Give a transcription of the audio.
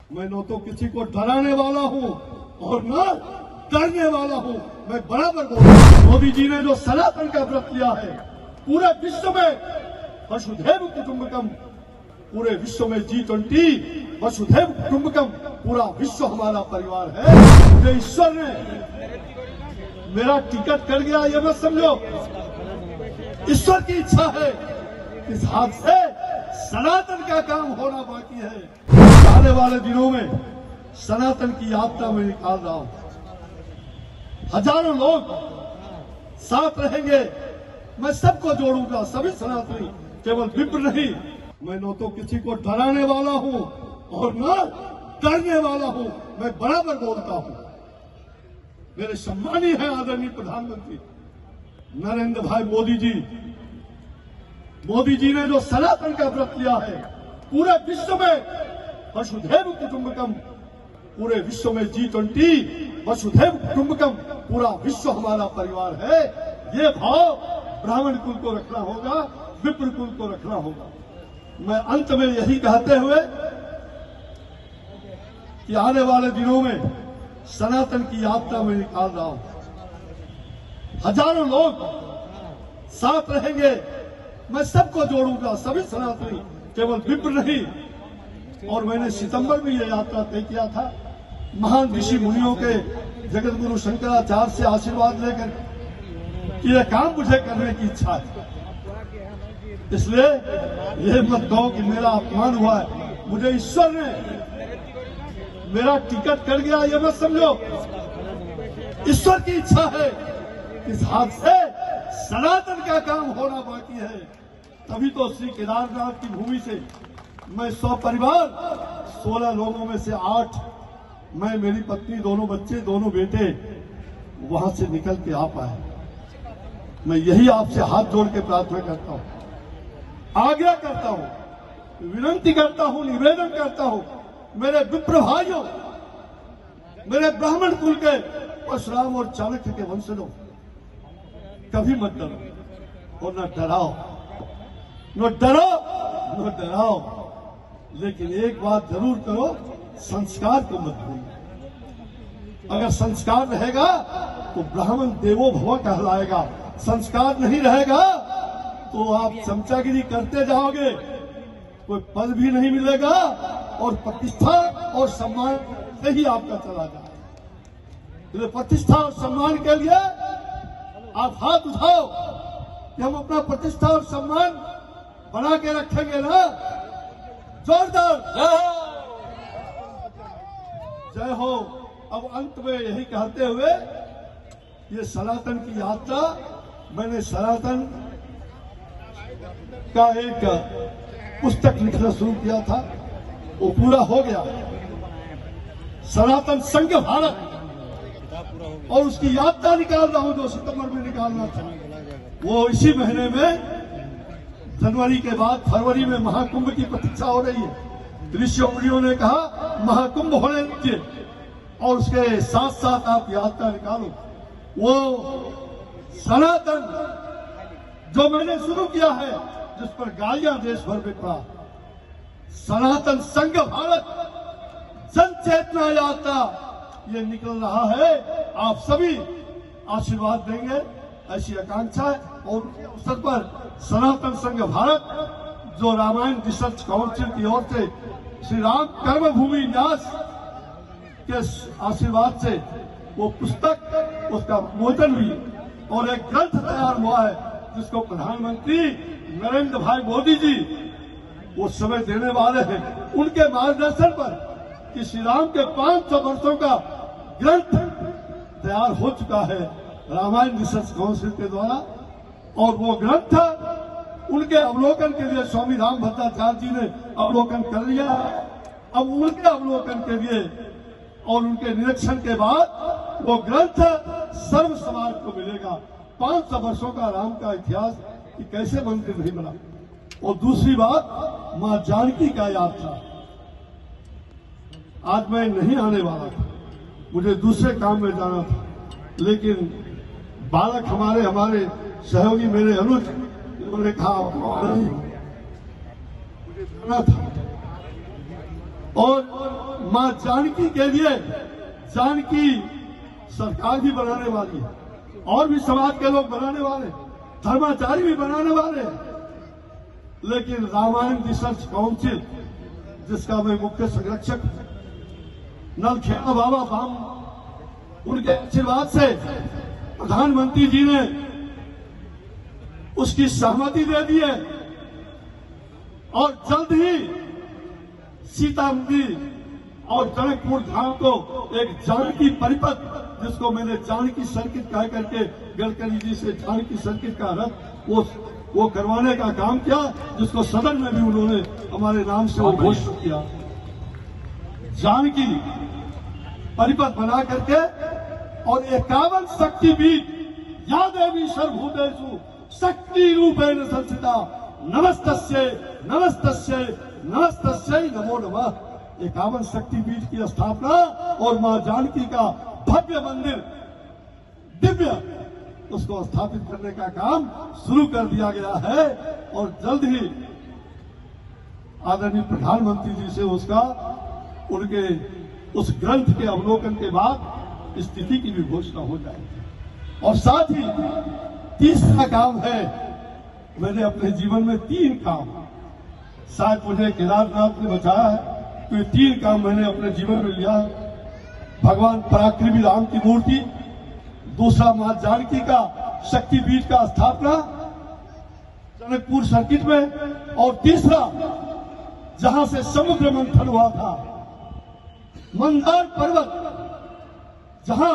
मैं न तो किसी को डराने वाला हूँ और न डरने वाला हूँ। मैं बराबर बोल रहा हूँ। मोदी जी ने जो सनातन का व्रत लिया है, पूरे विश्व में वसुधैव कुटुंबकम, पूरे विश्व में G20 वसुधैव कुटुंबकम, पूरा विश्व हमारा परिवार है। मुझे ईश्वर ने मेरा टिकट कर गया ये मत समझो, ईश्वर की इच्छा है। इस हाथ से सनातन का काम होना बाकी है। आने वाले दिनों में सनातन की यात्रा में निकाल रहा हूं। हजारों लोग साथ रहेंगे, मैं सबको जोड़ूंगा, सभी सनातनी, केवल विप्र नहीं। मैं न तो किसी को डराने वाला हूं और न डरने वाला हूं। मैं बराबर बोलता हूं। मेरे सम्मानी है आदरणीय प्रधानमंत्री नरेंद्र भाई मोदी जी। मोदी जी ने जो सनातन का व्रत लिया है, पूरे विश्व में वसुधैव कुटुंबकम, पूरे विश्व में G20 वसुधैव कुटुंबकम, पूरा विश्व हमारा परिवार है। ये भाव ब्राह्मण कुल को रखना होगा, विप्र कुल को रखना होगा। मैं अंत में यही कहते हुए कि आने वाले दिनों में सनातन की यात्रा में निकाल रहा हूं। हजारों लोग साथ रहेंगे, मैं सबको जोड़ूंगा, सभी सनातनी, केवल विप्र नहीं। और मैंने सितंबर में यह यात्रा तय किया था, महान ऋषि मुनियों के, जगत गुरु शंकराचार्य से आशीर्वाद लेकर कि यह काम मुझे करने की इच्छा है। इसलिए यह मत कहो कि मेरा अपमान हुआ है। मुझे ईश्वर ने मेरा टिकट कर गया ये मत समझो, ईश्वर की इच्छा है। इस हाथ से सनातन का काम होना बाकी है। तभी तो श्री केदारनाथ की भूमि से मैं 100 परिवार, 16 लोगों में से 8, मैं, मेरी पत्नी, दोनों बच्चे, दोनों बेटे वहां से निकल के आ पाए। मैं यही आपसे हाथ जोड़ के प्रार्थना करता हूं, आज्ञा करता हूं, विनंती करता हूं, निवेदन करता हूं। मेरे विप्र भाइयों, मेरे ब्राह्मण कुल के परशुराम और चाणक्य के वंशजों, कभी मत डरो और न डराओ, न डराओ। लेकिन एक बात जरूर करो, संस्कार को मत भूलो। अगर संस्कार रहेगा तो ब्राह्मण देवो भव कहलाएगा। संस्कार नहीं रहेगा तो आप चमचागिरी करते जाओगे, कोई पद भी नहीं मिलेगा और प्रतिष्ठा और सम्मान से ही आपका चला जाएगा। इसलिए प्रतिष्ठा और सम्मान के लिए आप हाथ उठाओ कि हम अपना प्रतिष्ठा और सम्मान बना के रखेंगे ना। जोरदार जय हो। अब अंत में यही कहते हुए, ये सनातन की यात्रा, मैंने सनातन का एक पुस्तक लिखना शुरू किया था, वो पूरा हो गया। सनातन संघ भारत, और उसकी यात्रा निकाल रहा हूं जो सितंबर में निकालना था। वो इसी महीने में, जनवरी के बाद फरवरी में महाकुंभ की प्रतीक्षा हो रही है। ऋषि मुनियों ने कहा महाकुंभ होने दीजिए और उसके साथ साथ आप यात्रा निकालो। वो सनातन जो मैंने शुरू किया है, जिस पर गालियां देश भर में पड़ा, सनातन संघ भारत जन चेतना यात्रा, ये निकल रहा है। आप सभी आशीर्वाद देंगे, ऐसी आकांक्षा है। और उनके अवसर पर सनातन संघ भारत, जो रामायण रिसर्च काउंसिल की ओर से श्री राम कर्मभूमि न्यास के आशीर्वाद से वो पुस्तक, उसका विमोचन हुई और एक ग्रंथ तैयार हुआ है, जिसको प्रधानमंत्री नरेंद्र भाई मोदी जी वो समय देने वाले हैं। उनके मार्गदर्शन पर कि श्री राम के 500 वर्षों का ग्रंथ तैयार हो चुका है रामायण रिसर्च काउंसिल के द्वारा। और वो ग्रंथ उनके अवलोकन के लिए स्वामी रामभद्राचार्य जी ने अवलोकन कर लिया। अब उनके अवलोकन के लिए और उनके निरीक्षण के बाद वो ग्रंथ सर्व समाज को मिलेगा। 500 वर्षों का राम का इतिहास कि कैसे मंदिर नहीं बना। और दूसरी बात, मां जानकी का यात्रा, आज मैं नहीं आने वाला था, मुझे दूसरे काम में जाना था, लेकिन बालक हमारे सहयोगी, मेरे अनुज, उन्होंने कहा नहीं, मुझे जाना था। और मां जानकी के लिए जानकी सरकार भी बनाने वाली है, और भी समाज के लोग बनाने वाले, धर्माचारी भी बनाने वाले हैं। लेकिन रामायण रिसर्च काउंसिल, जिसका मैं मुख्य संरक्षक, नलखेड़ा बाबा बाम, उनके आशीर्वाद से प्रधानमंत्री जी ने उसकी सहमति दे दी है, और जल्द ही सीता मंदिर और जनकपुर धाम को एक जानकी परिपथ, जिसको मैंने जानकी सर्किट कह करके गडकरी जी से जानकी सर्किट का रथ वो करवाने का काम किया, जिसको सदन में भी उन्होंने हमारे नाम से वो घोषित किया। जानकी परिपथ बना करके और 51 शक्तिपीठ, या देवी सर्वभूतेषु शक्ति रूपेण संस्थिता नमस्तस्यै नमस्तस्यै नमस्तस्यै नमो नमः। 51 शक्तिपीठ की स्थापना और मां जानकी का भव्य मंदिर, दिव्य, उसको स्थापित करने का काम शुरू कर दिया गया है, और जल्द ही आदरणीय प्रधानमंत्री जी से उसका, उनके उस ग्रंथ के अवलोकन के बाद स्थिति की भी घोषणा हो जाएगी। और साथ ही तीसरा काम है, मैंने अपने जीवन में 3 काम, शायद मुझे केदारनाथ ने बचाया है, तो ये 3 काम मैंने अपने जीवन में लिया है। भगवान पराक्रमी राम की मूर्ति, दूसरा मां जानकी का शक्तिपीठ का स्थापना जनकपुर सर्किट में, और तीसरा जहां से समुद्र मंथन हुआ था, मंदार पर्वत, जहां